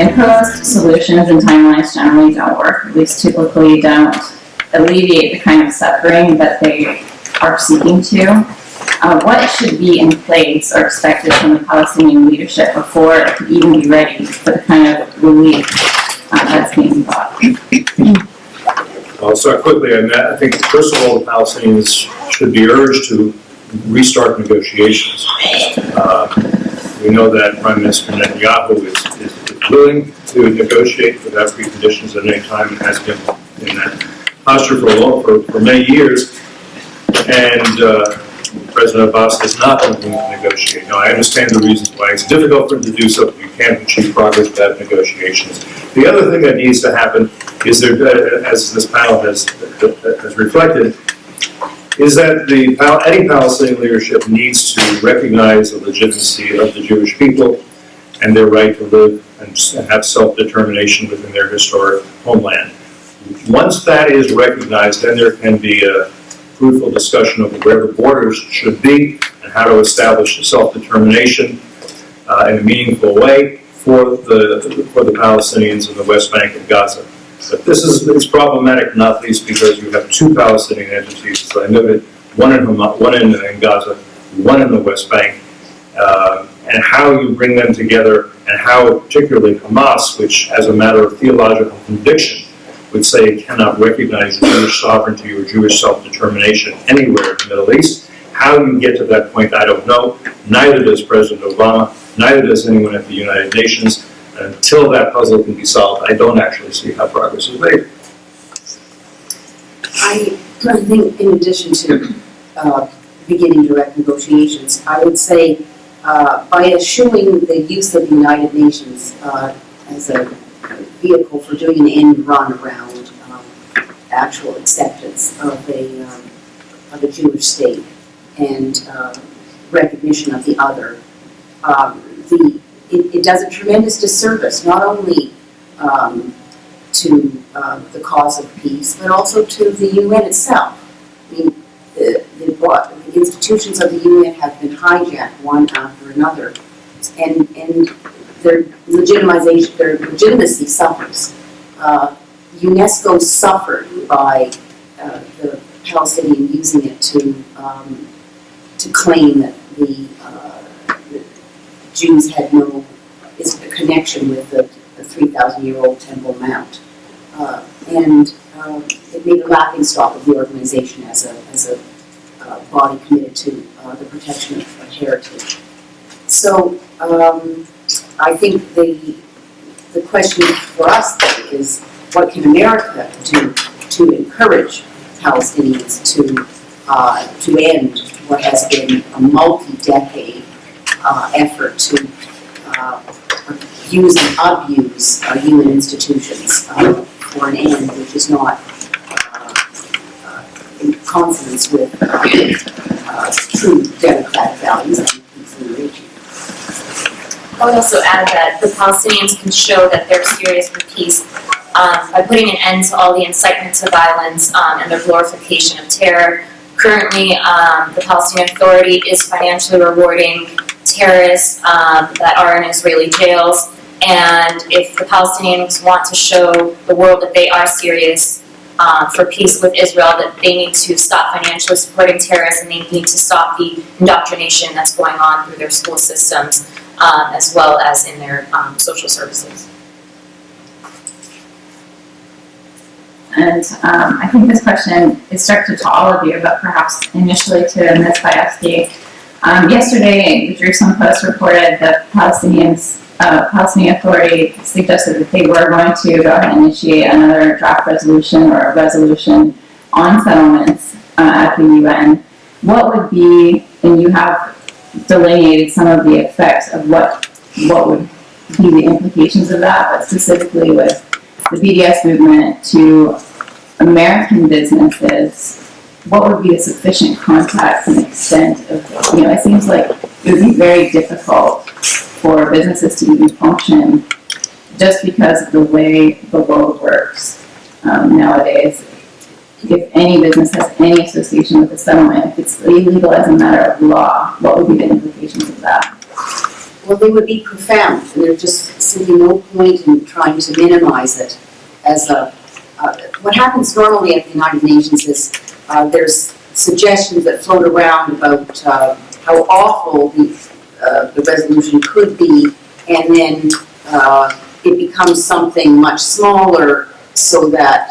imposed solutions and timelines generally don't work, at least typically don't alleviate the kind of suffering that they are seeking to. What should be in place or expected from the Palestinian leadership before it could even be ready for the kind of relief that's being brought? I'll start quickly on that. I think, first of all, the Palestinians should be urged to restart negotiations. We know that Prime Minister Netanyahu is willing to negotiate without preconditions at any time, and has been in that posture for many years. And President Abbas is not willing to negotiate. Now, I understand the reasons why it's difficult for him to do so, but you can't achieve progress without negotiations. The other thing that needs to happen is there, as this panel has reflected, is that any Palestinian leadership needs to recognize the legitimacy of the Jewish people and their right to live and have self-determination within their historic homeland. Once that is recognized, then there can be a fruitful discussion of where the borders should be and how to establish the self-determination in a meaningful way for the Palestinians in the West Bank and Gaza. But it's problematic not least because you have two Palestinian entities, as I noted, one in Gaza, one in the West Bank, and how you bring them together, and how particularly Hamas, which as a matter of theological conviction would say it cannot recognize Jewish sovereignty or Jewish self-determination anywhere in the Middle East. How you get to that point, I don't know. Neither does President Obama, neither does anyone at the United Nations. And until that puzzle can be solved, I don't actually see how progress is made. I think in addition to beginning direct negotiations, I would say by eschewing the use of the United Nations as a vehicle for doing an end run around actual acceptance of a Jewish state and recognition of the other, it does a tremendous disservice not only to the cause of peace, but also to the UN itself. I mean, the institutions of the UN have been hijacked one after another, and their legitimacy suffers. UNESCO suffered by the Palestinian using it to claim that the Jews had no connection with the 3,000-year-old Temple Mount, and it made a laughingstock of the organization as a body committed to the protection of heritage. So I think the question for us is, what can America do to encourage Palestinians to end what has been a multi-decade effort to use and abuse human institutions for an end which is not in consonance with true democratic values and peace in the region. I would also add that the Palestinians can show that they're serious for peace by putting an end to all the incitement to violence and the glorification of terror. Currently, the Palestinian Authority is financially rewarding terrorists that are in Israeli jails, and if the Palestinians want to show the world that they are serious for peace with Israel, that they need to stop financially supporting terrorists, and they need to stop the indoctrination that's going on through their school systems, as well as in their social services. And I think this question is directed to all of you, but perhaps initially to Ms. Bayevsky. Yesterday, the Jerusalem Post reported that Palestinian Authority suggested that they were going to go ahead and initiate another draft resolution or a resolution on settlements at the UN. What would be, and you have delineated some of the effects of what would be the implications of that, but specifically with the BDS movement to American businesses, what would be a sufficient context and extent of, it seems like it would be very difficult for businesses to even function just because of the way the world works nowadays. If any business has any association with a settlement, if it's illegal as a matter of law, what would be the implications of that? well, they would be profound, and there's just simply no point in trying to minimize it as a, what happens normally at the United Nations is there's suggestions that float around about how awful the resolution could be, and then it becomes something much smaller so that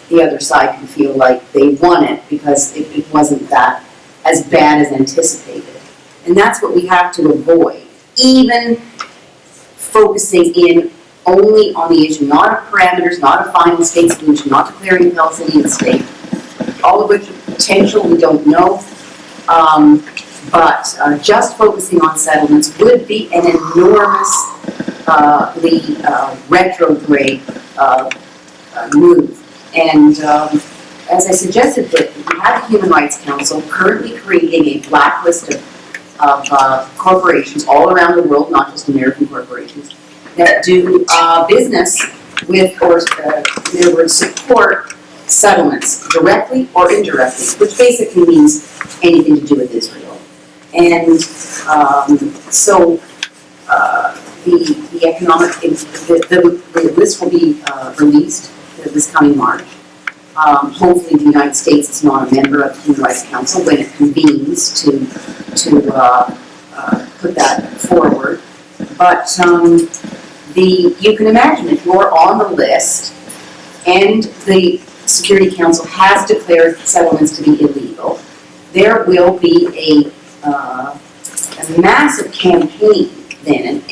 the other side can feel like they won it because it wasn't that as bad as anticipated. And that's what we have to avoid. Even focusing in only on the issue, not of parameters, not a final state solution, not declaring a Palestinian state, all of which potential we don't know, but just focusing on settlements would be an enormously retrograde move. And as I suggested, that we have the Human Rights Council currently creating a blacklist of corporations all around the world, not just American corporations, that do business with, or in other words, support settlements directly or indirectly, which basically means anything to do with Israel. And so the economic, the list will be released this coming March. Hopefully the United States is not a member of the Human Rights Council when it convenes to put that forward. But you can imagine if you're on the list and the Security Council has declared settlements to be illegal, there will be a massive campaign then, and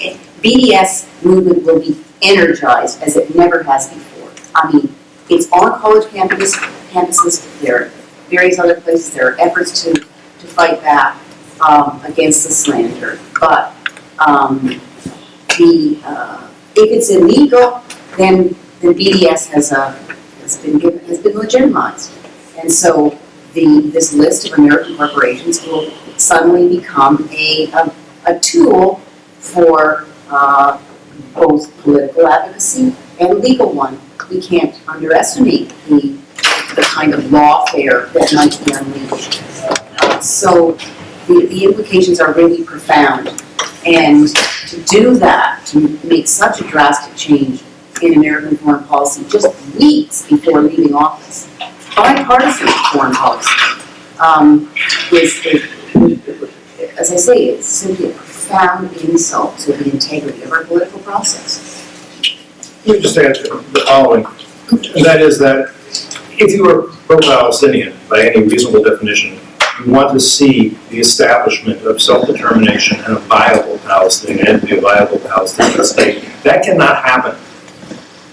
BDS movement will be energized as it never has before. I mean, it's on college campuses, there are various other places, there are efforts to fight back against the slander. But if it's illegal, then BDS has been legitimized. And so this list of American corporations will suddenly become a tool for both political advocacy and legal one. We can't underestimate the kind of lawfare that might be unleashed. So the implications are really profound. And to do that, to make such a drastic change in American foreign policy just weeks before leaving office, bipartisan foreign policy, as I say, it's simply a profound insult to the integrity of our political process. Let me just add the following, and that is that if you are pro-Palestinian, by any reasonable definition, you want to see the establishment of self-determination and a viable Palestinian entity, a viable Palestinian state. That cannot happen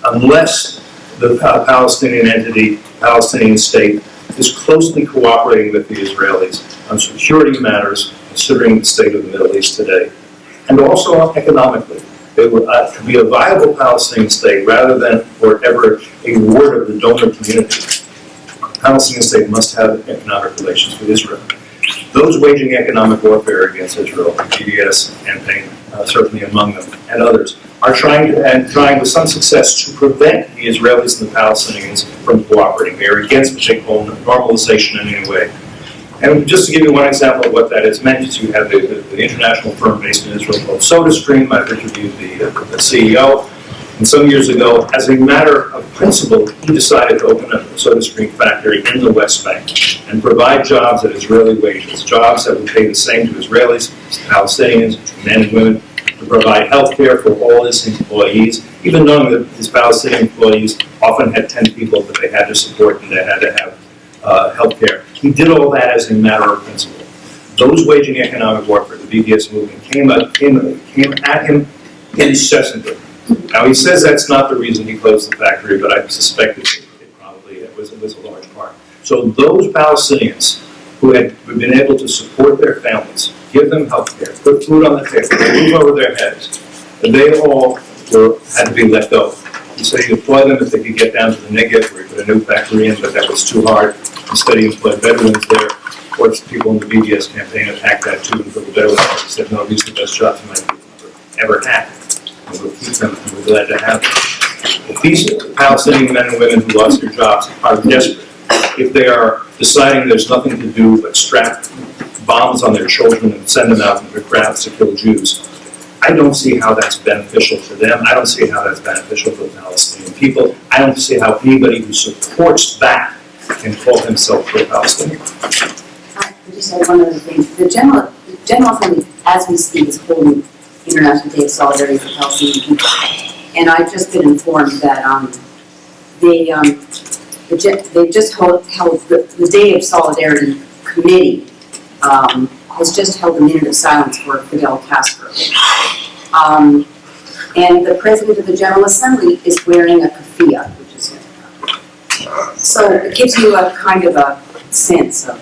unless the Palestinian entity, Palestinian state, is closely cooperating with the Israelis on security matters, considering the state of the Middle East today, and also economically. It would to be a viable Palestinian state rather than forever a ward of the donor community. The Palestinian state must have economic relations with Israel. Those waging economic warfare against Israel, BDS campaign, certainly among them, and others, are trying with some success to prevent the Israelis and the Palestinians from cooperating. They are against what they call normalization in any way. And just to give you one example of what that has meant, is you have the international firm based in Israel called SodaStream. I've interviewed the CEO. And some years ago, as a matter of principle, he decided to open up a SodaStream factory in the West Bank and provide jobs at Israeli wages, jobs that would pay the same to Israelis, Palestinians, men and women, to provide health care for all his employees, even knowing that his Palestinian employees often had 10 people that they had to support and they had to have health care. He did all that as a matter of principle. Those waging economic warfare, the BDS movement, came at him incessantly. Now, he says that's not the reason he closed the factory, but I suspect it was a large part. So those Palestinians who had been able to support their families, give them health care, put food on the table, roof over their heads, and they all had to be let go. And so you employ them if they could get down to the Negev, where you put a new factory in, but that was too hard. Instead, you employ veterans there. Of course, people in the BDS campaign attacked that too, and put the veterans and said, no, these are the best jobs my people ever had. And we'll keep them, and we're glad to have them. If these Palestinian men and women who lost their jobs are desperate, if they are deciding there's nothing to do but strap bombs on their children and send them out into crowds to kill Jews, I don't see how that's beneficial to them. I don't see how that's beneficial to the Palestinian people. I don't see how anybody who supports that can call himself pro-Palestinian. I just have one other thing. The General Assembly, as we speak, is holding International Day of Solidarity for Palestinian people. And I've just been informed that they just held the Day of Solidarity Committee has just held a minute of silence for Fidel Castro. And the President of the General Assembly is wearing a keffiyeh, which is so it gives you a kind of a sense of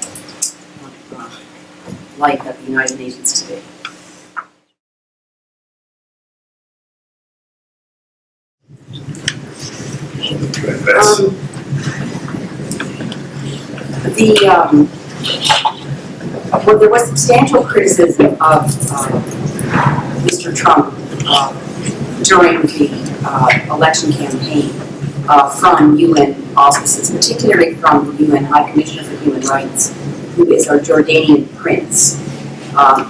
life at the United Nations today. Well, there was substantial criticism of Mr. Trump during the election campaign from UN auspices, particularly from the UN High Commissioner for Human Rights, who is our Jordanian prince.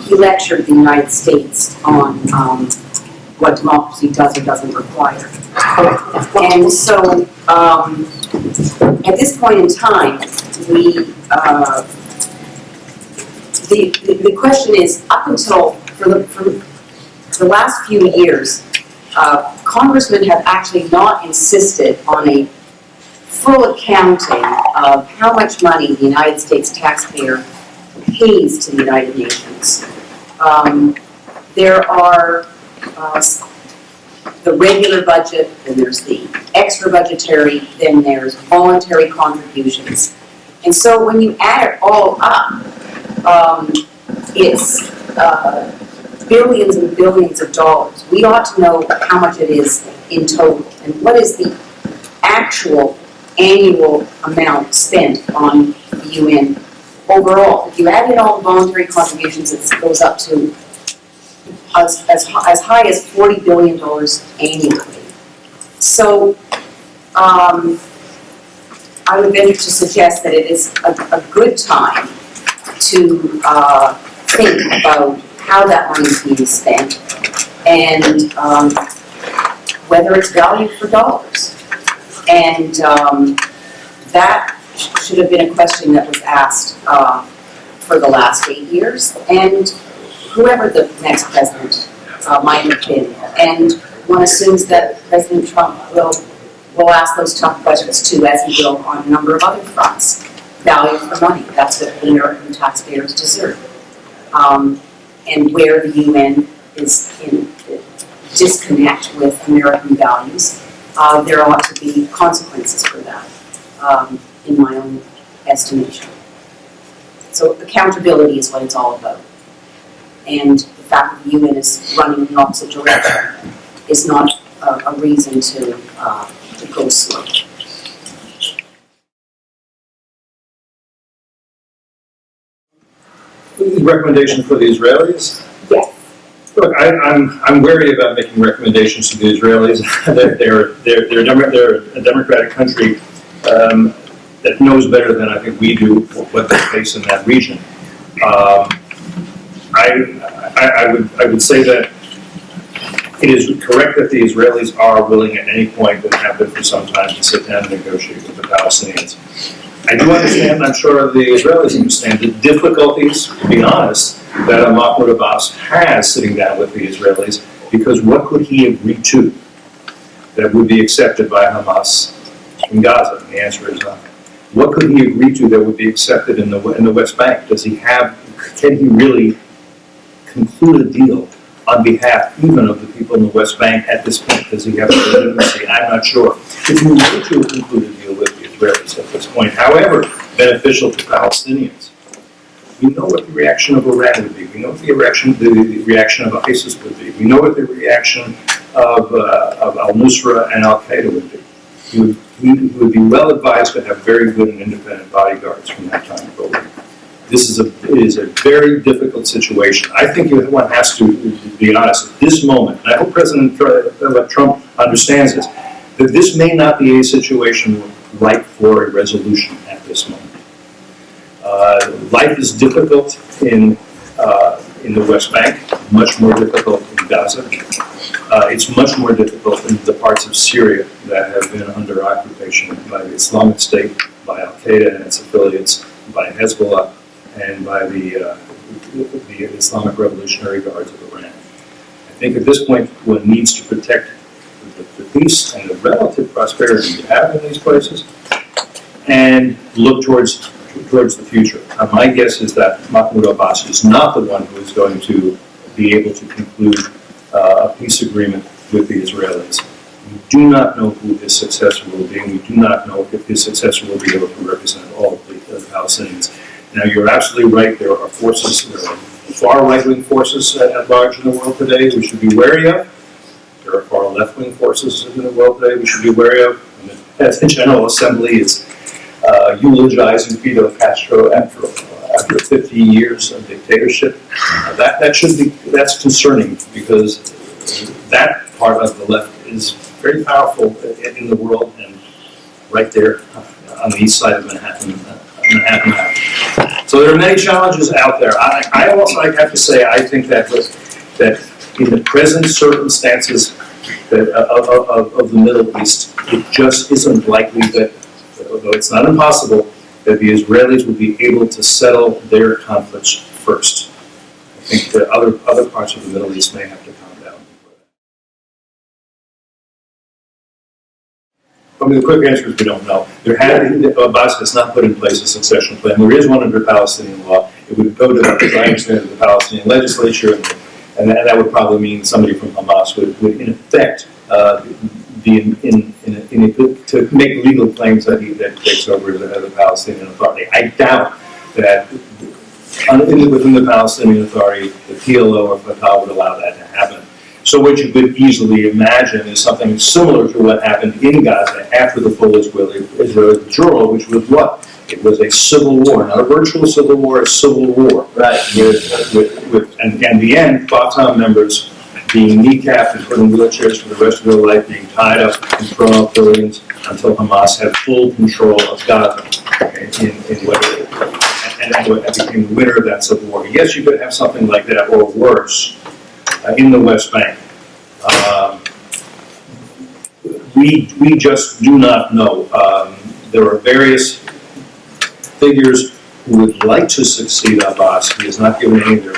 He lectured the United States on what democracy does or doesn't require. And so, at this point in time, the question is, up until for the last few years, congressmen have actually not insisted on a full accounting of how much money the United States taxpayer pays to the United Nations. There are the regular budget, then there's the extra budgetary, then there's voluntary contributions. And so when you add it all up, it's billions and billions of dollars. We ought to know how much it is in total and what is the actual annual amount spent on the UN overall. If you add in all the voluntary contributions, it goes up to as high as $40 billion annually. So I would venture to suggest that it is a good time to think about how that money is being spent and whether it's valued for dollars. And that should have been a question that was asked for the last 8 years, and whoever the next president might have been. And one assumes that President Trump will ask those tough questions too, as he will on a number of other fronts. Value for money, that's what the American taxpayers deserve. And where the UN is in disconnect with American values, there ought to be consequences for that, in my own estimation. So accountability is what it's all about. And the fact that the UN is running in the opposite direction is not a reason to go slow. Recommendation for the Israelis? Yes. Look, I'm wary about making recommendations to the Israelis. They're a democratic country that knows better than I think we do what they face in that region. I would say that it is correct that the Israelis are willing at any point, and have been for some time, to sit down and negotiate with the Palestinians. I do understand, I'm sure the Israelis understand, the difficulties, to be honest, that Mahmoud Abbas has sitting down with the Israelis, because what could he agree to that would be accepted by Hamas in Gaza? And the answer is nothing. What could he agree to that would be accepted in the West Bank? Can he really conclude a deal on behalf even of the people in the West Bank at this point? Does he have a legitimacy? I'm not sure. If you were to conclude a deal with the Israelis at this point, however beneficial to Palestinians, we know what the reaction of Iran would be. We know what the reaction of ISIS would be. We know what the reaction of al-Nusra and al-Qaeda would be. He would be well advised to have very good and independent bodyguards from that time forward. It is a very difficult situation. I think one has to be honest at this moment, and I hope President Trump understands this, that this may not be a situation ripe for a resolution at this moment. Life is difficult in the West Bank. much more difficult in Gaza. It's much more difficult in the parts of Syria that have been under occupation by the Islamic State, by Al-Qaeda and its affiliates, by Hezbollah, and by the Islamic Revolutionary Guards of Iran. I think at this point one needs to protect the peace and the relative prosperity you have in these places and look towards the future. My guess is that Mahmoud Abbas is not the one who is going to be able to conclude a peace agreement with the Israelis. We do not know who his successor will be, and we do not know if his successor will be able to represent all of the Palestinians. Now, you're absolutely right. There are forces, there are far right-wing forces at large in the world today we should be wary of. There are far left-wing forces in the world today we should be wary of. And the General Assembly is eulogizing Fidel Castro after 50 years of dictatorship. That's concerning, because that part of the left is very powerful in the world and right there on the east side of Manhattan. So there are many challenges out there. I also have to say, I think that in the present circumstances of the Middle East, it just isn't likely that, although it's not impossible, that the Israelis will be able to settle their conflicts first. I think that other parts of the Middle East may have to calm down. I mean, the quick answer is we don't know. Abbas has not put in place a succession plan. There is one under Palestinian law. It would go to, as I understand it, the Palestinian legislature, and that would probably mean somebody from Hamas would in effect, to make legal claims that he takes over as the Palestinian Authority. I doubt that within the Palestinian Authority, the PLO or Fatah would allow that to happen. So what you could easily imagine is something similar to what happened in Gaza after the full Israeli withdrawal, which was what? It was a civil war, not a virtual civil war, a civil war. Right. And in the end, Fatah members being kneecapped and put in wheelchairs for the rest of their life, being tied up in thrown out buildings until Hamas had full control of Gaza, and that became the winner of that civil war. Yes, you could have something like that, or worse, in the West Bank. We just do not know. There are various figures who would like to succeed Abbas. He has not given any of his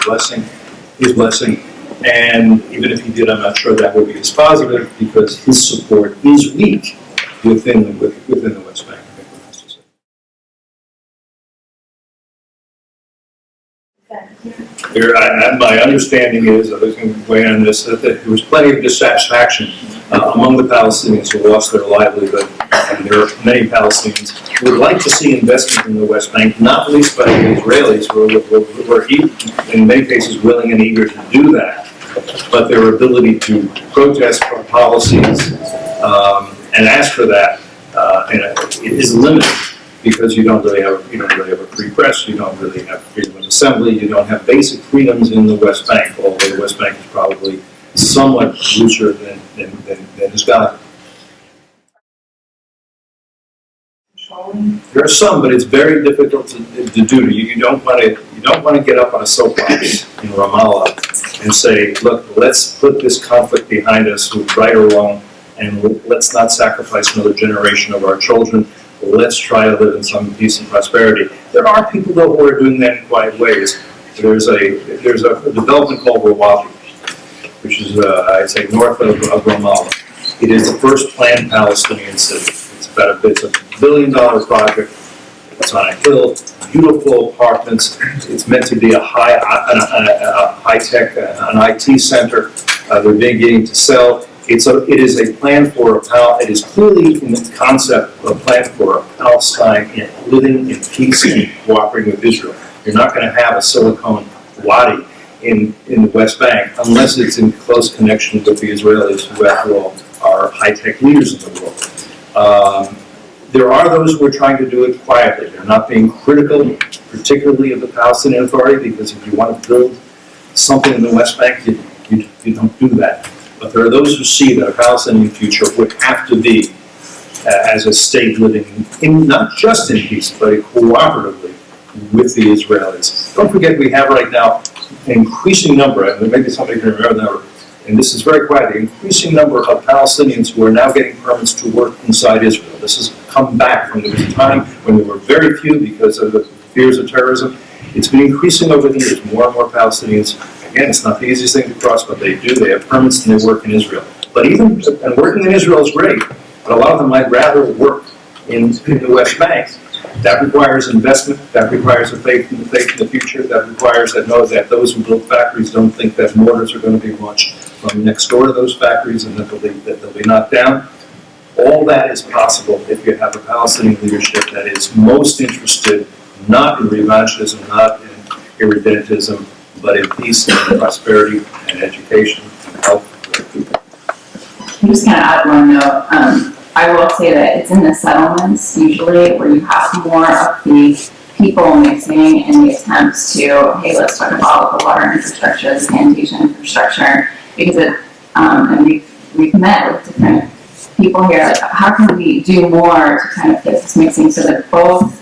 blessing. And even if he did, I'm not sure that would be as positive, because his support is weak within the West Bank. My understanding is, I was going to weigh in on this, that there was plenty of dissatisfaction among the Palestinians who lost their livelihood, and there are many Palestinians who would like to see investment in the West Bank, not least by the Israelis, who are in many cases willing and eager to do that. But their ability to protest for policies and ask for that is limited, because you don't really have a free press, you don't really have freedom of assembly, you don't have basic freedoms in the West Bank, although the West Bank is probably somewhat looser than is Gaza. There are some, but it's very difficult to do. You don't want to get up on a soapbox in Ramallah and say, look, let's put this conflict behind us, right or wrong, and let's not sacrifice another generation of our children. Let's try to live in some peace and prosperity. There are people, though, who are doing that in quiet ways. There's a development called Rawabi, which is, I'd say, north of Ramallah. It is the first planned Palestinian city. It's a $1 billion project. It's on a hill, beautiful apartments. It's meant to be a high-tech, an IT center. They're beginning to sell. It is a plan for it is clearly in the concept of a plan for Palestine living in peace and cooperating with Israel. You're not going to have a Silicon Wadi in the West Bank unless it's in close connection with the Israelis, who, after all, are high-tech leaders in the world. There are those who are trying to do it quietly. They're not being critical, particularly of the Palestinian Authority, because if you want to build something in the West Bank, you don't do that. But there are those who see that a Palestinian future would have to be as a state living in not just in peace, but cooperatively with the Israelis. Don't forget, we have right now an increasing number, and maybe somebody can remember the number, and this is very quiet, an increasing number of Palestinians who are now getting permits to work inside Israel. This has come back from a time when there were very few because of the fears of terrorism. It's been increasing over the years. More and more Palestinians, again, it's not the easiest thing to cross, but they do. They have permits and they work in Israel. But even, and working in Israel is great, but a lot of them might rather work in the West Bank. That requires investment, that requires a faith in the future, that requires that know that those who build factories don't think that mortars are going to be launched from next door to those factories and that they'll be knocked down. All that is possible if you have a Palestinian leadership that is most interested not in revanchism, not in irredentism, but in peace and prosperity and education and health for the people. I'm just going to add one note. I will say that it's in the settlements usually where you have more of the people mixing in the attempts to, hey, let's talk about the water infrastructure, the sanitation infrastructure, because it, and we've met with different people here, like, how can we do more to kind of get this mixing so that both,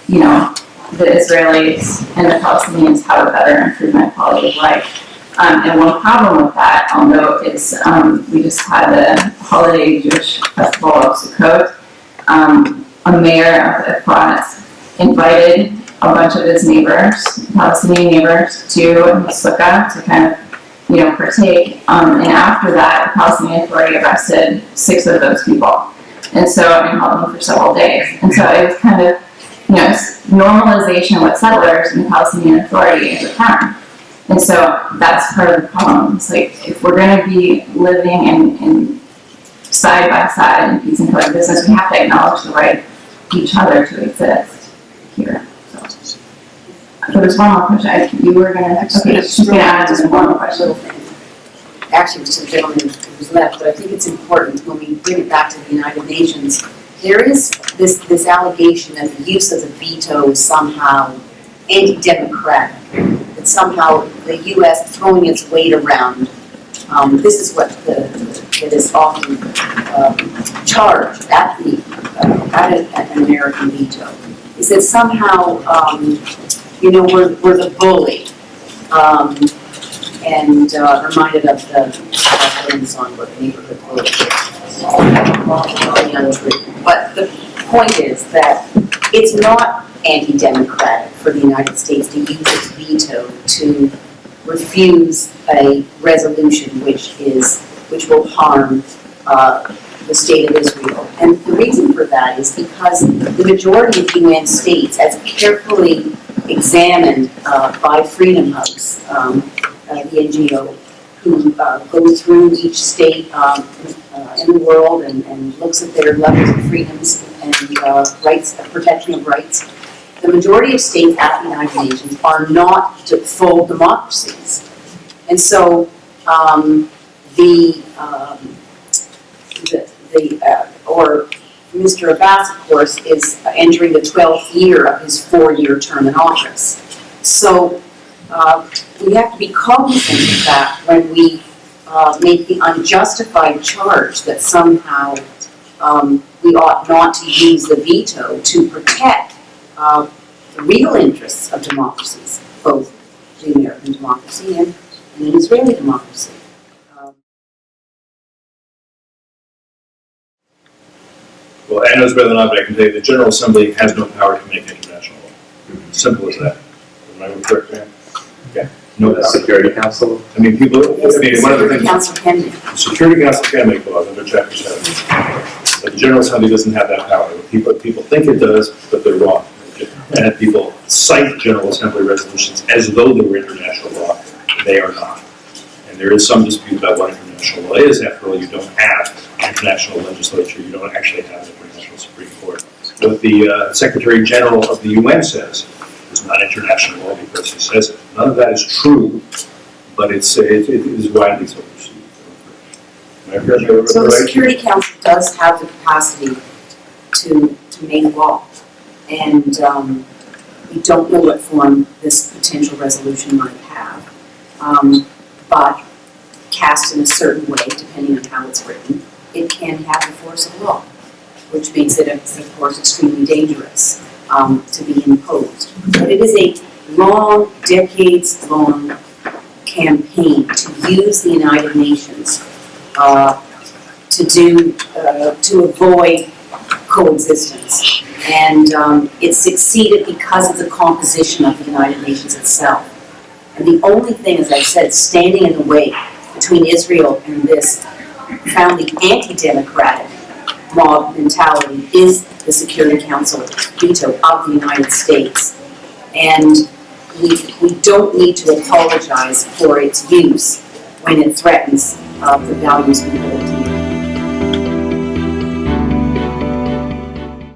you know, the Israelis and the Palestinians have a better improvement in quality of life. And one problem with that, although is we just had the holiday Jewish festival of Sukkot, a mayor of Efrat invited a bunch of his neighbors, Palestinian neighbors, to his sukkah to kind of, you know, partake. And after that, the Palestinian Authority arrested 6 of those people, and held them for several days. And so it was kind of, you know, normalization with settlers and the Palestinian Authority at the time. And so that's part of the problem. It's like, if we're going to be living in side by side in peace and coexistence, we have to acknowledge the right of each other to exist here. So there's one more question. You were going to, okay, she's going to add just one more question. Actually, it was the gentleman who was left, but I think it's important when we bring it back to the United Nations. There is this allegation that the use of the veto is somehow anti-democratic, that somehow the U.S. throwing its weight around. This is what it is often charged at an American veto, is that somehow you know, we're the bully, and reminded of the song about the neighborhood bully. But the point is that it's not anti-democratic for the United States to use its veto to refuse a resolution which will harm the state of Israel. And the reason for that is because the majority of UN states, as carefully examined by Freedom House, the NGO, who goes through each state in the world and looks at their levels of freedoms and rights, protection of rights. The majority of states at the United Nations are not full democracies. And so Mr. Abbas, of course, is entering the 12th year of his 4-year term in office. So we have to be cognizant of that when we make the unjustified charge that somehow we ought not to use the veto to protect the real interests of democracies, both the American democracy and an Israeli democracy. Well, Anna knows better than I, but I can tell you the General Assembly has no power to make international law. Simple as that. Am I correct, man? Yeah. No The power. Security Council? I mean, people, Yes, I mean, the one of the Security things, Council can do. the Security Council can make laws under Chapter 7. But the General Assembly doesn't have that power. People think it does, but they're wrong. And people cite General Assembly resolutions as though they were international law. They are not. And there is some dispute about what international law is. After all, you don't have an international legislature. You don't actually have an international Supreme Court. What the Secretary General of the UN says is not international law because he says it. None of that is true, but it is widely so perceived. So the Security Council does have the capacity to make law. And we don't know what form this potential resolution might have. But cast in a certain way, depending on how it's written, it can have the force of law, which makes it, of course, extremely dangerous to be imposed. but it is a long, decades-long campaign to use the United Nations to avoid coexistence. And it succeeded because of the composition of the United Nations itself. And the only thing, as I've said, standing in the way between Israel and this profoundly anti-democratic mob mentality is the Security Council veto of the United States. And we don't need to apologize for its use when it threatens the values we hold.